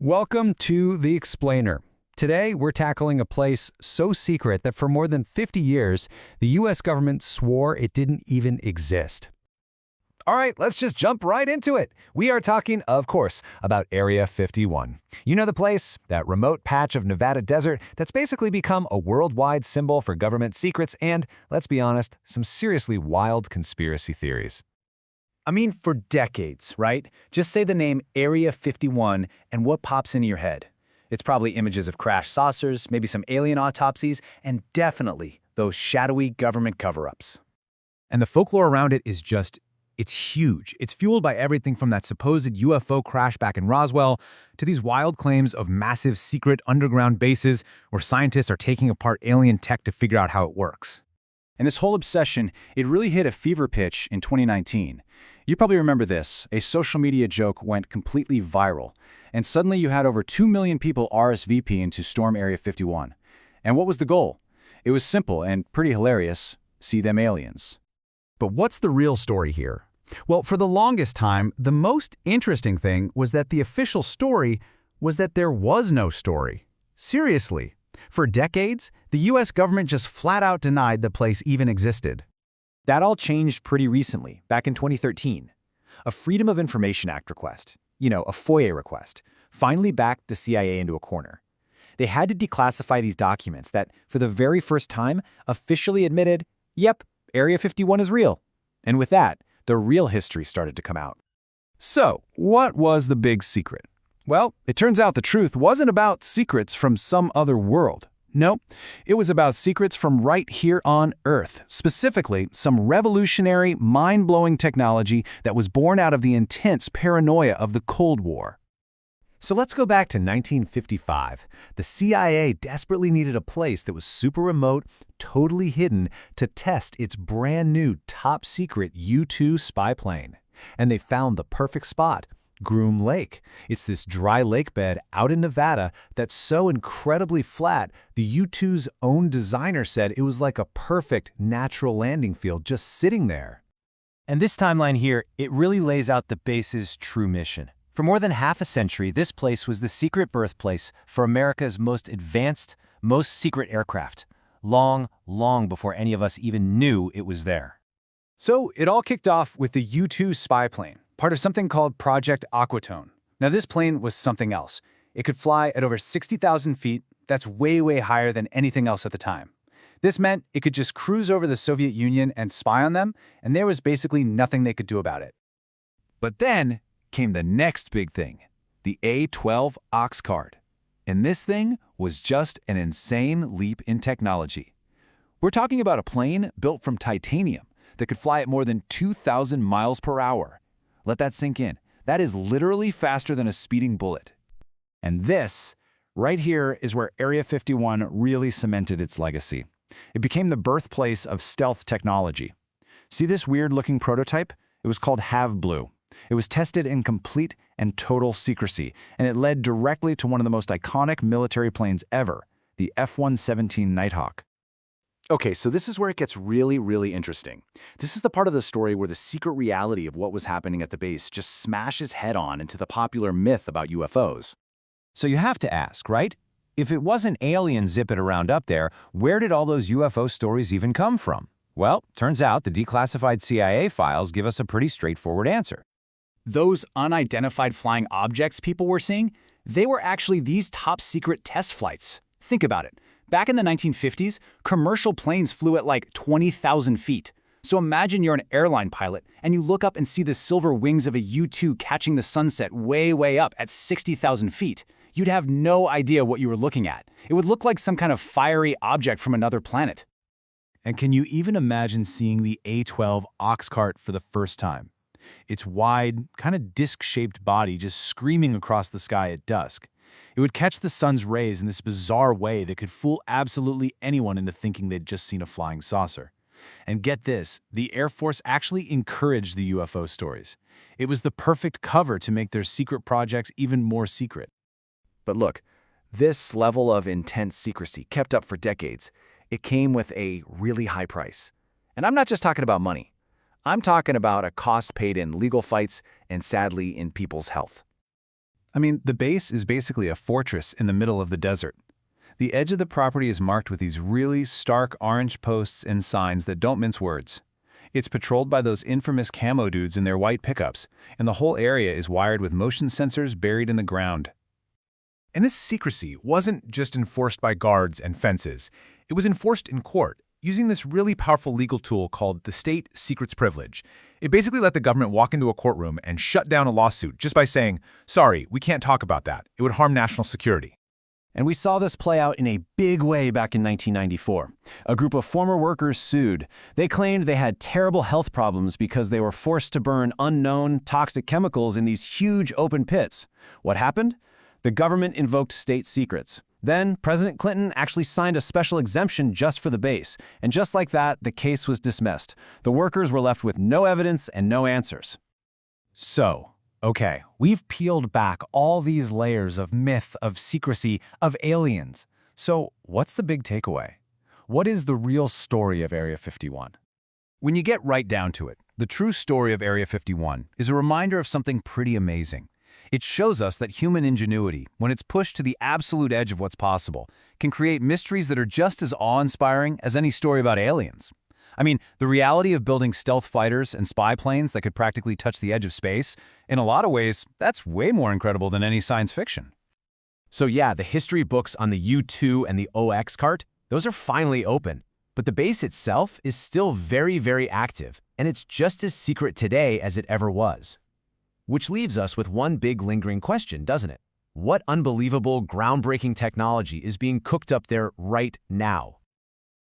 Welcome to The Explainer. Today, we're tackling a place so secret that for more than 50 years, the U.S. government swore it didn't even exist. All right, let's just jump right into it. We are talking, of course, about Area 51. You know the place, that remote patch of Nevada desert that's basically become a worldwide symbol for government secrets and, let's be honest, some seriously wild conspiracy theories. I mean, for decades, right? Just say the name Area 51 and what pops into your head? It's probably images of crashed saucers, maybe some alien autopsies, and definitely those shadowy government cover-ups. And the folklore around it is it's huge. It's fueled by everything from that supposed UFO crash back in Roswell to these wild claims of massive secret underground bases where scientists are taking apart alien tech to figure out how it works. And this whole obsession, it really hit a fever pitch in 2019. You probably remember this. A social media joke went completely viral, and suddenly you had over 2 million people RSVPing to storm Area 51. And what was the goal? It was simple and pretty hilarious. See them aliens. But what's the real story here? Well, for the longest time, the most interesting thing was that the official story was that there was no story. Seriously. For decades, the U.S. government just flat out denied the place even existed. That all changed pretty recently, back in 2013. A Freedom of Information Act request, a FOIA request, finally backed the CIA into a corner. They had to declassify these documents that, for the very first time, officially admitted, yep, Area 51 is real. And with that, the real history started to come out. So, what was the big secret? Well, it turns out the truth wasn't about secrets from some other world. No, it was about secrets from right here on Earth, specifically some revolutionary, mind-blowing technology that was born out of the intense paranoia of the Cold War. So let's go back to 1955. The CIA desperately needed a place that was super remote, totally hidden, to test its brand new top-secret U-2 spy plane. And they found the perfect spot. Groom Lake. It's this dry lake bed out in Nevada that's so incredibly flat, the U-2's own designer said it was like a perfect natural landing field just sitting there. And this timeline here, it really lays out the base's true mission. For more than half a century, this place was the secret birthplace for America's most advanced, most secret aircraft. Long, long before any of us even knew it was there. So it all kicked off with the U-2 spy plane, part of something called Project Aquatone. Now this plane was something else. It could fly at over 60,000 feet. That's way, way higher than anything else at the time. This meant it could just cruise over the Soviet Union and spy on them, and there was basically nothing they could do about it. But then came the next big thing, the A-12 OXCART. And this thing was just an insane leap in technology. We're talking about a plane built from titanium that could fly at more than 2,000 miles per hour. Let that sink in. That is literally faster than a speeding bullet. And this, right here, is where Area 51 really cemented its legacy. It became the birthplace of stealth technology. See this weird-looking prototype? It was called Have Blue. It was tested in complete and total secrecy, and it led directly to one of the most iconic military planes ever, the F-117 Nighthawk. Okay, so this is where it gets really, really interesting. This is the part of the story where the secret reality of what was happening at the base just smashes head-on into the popular myth about UFOs. So you have to ask, right? If it wasn't aliens zipping around up there, where did all those UFO stories even come from? Well, turns out the declassified CIA files give us a pretty straightforward answer. Those unidentified flying objects people were seeing, they were actually these top-secret test flights. Think about it. Back in the 1950s, commercial planes flew at like 20,000 feet. So imagine you're an airline pilot and you look up and see the silver wings of a U-2 catching the sunset way, way up at 60,000 feet. You'd have no idea what you were looking at. It would look like some kind of fiery object from another planet. And can you even imagine seeing the A-12 OXCART for the first time? Its wide, kind of disc-shaped body just screaming across the sky at dusk. It would catch the sun's rays in this bizarre way that could fool absolutely anyone into thinking they'd just seen a flying saucer. And get this, the Air Force actually encouraged the UFO stories. It was the perfect cover to make their secret projects even more secret. But look, this level of intense secrecy kept up for decades. It came with a really high price. And I'm not just talking about money. I'm talking about a cost paid in legal fights and, sadly, in people's health. I mean, the base is basically a fortress in the middle of the desert. The edge of the property is marked with these really stark orange posts and signs that don't mince words. It's patrolled by those infamous camo dudes in their white pickups, and the whole area is wired with motion sensors buried in the ground. And this secrecy wasn't just enforced by guards and fences. It was enforced in court, using this really powerful legal tool called the state secrets privilege. It basically let the government walk into a courtroom and shut down a lawsuit just by saying, sorry, we can't talk about that. It would harm national security. And we saw this play out in a big way back in 1994. A group of former workers sued. They claimed they had terrible health problems because they were forced to burn unknown, toxic chemicals in these huge open pits. What happened? The government invoked state secrets. Then, President Clinton actually signed a special exemption just for the base. And just like that, the case was dismissed. The workers were left with no evidence and no answers. So, okay, we've peeled back all these layers of myth, of secrecy, of aliens. So, what's the big takeaway? What is the real story of Area 51? When you get right down to it, the true story of Area 51 is a reminder of something pretty amazing. It shows us that human ingenuity, when it's pushed to the absolute edge of what's possible, can create mysteries that are just as awe-inspiring as any story about aliens. I mean, the reality of building stealth fighters and spy planes that could practically touch the edge of space, in a lot of ways, that's way more incredible than any science fiction. So yeah, the history books on the U-2 and the OXCART, those are finally open. But the base itself is still very, very active, and it's just as secret today as it ever was. Which leaves us with one big lingering question, doesn't it? What unbelievable, groundbreaking technology is being cooked up there right now?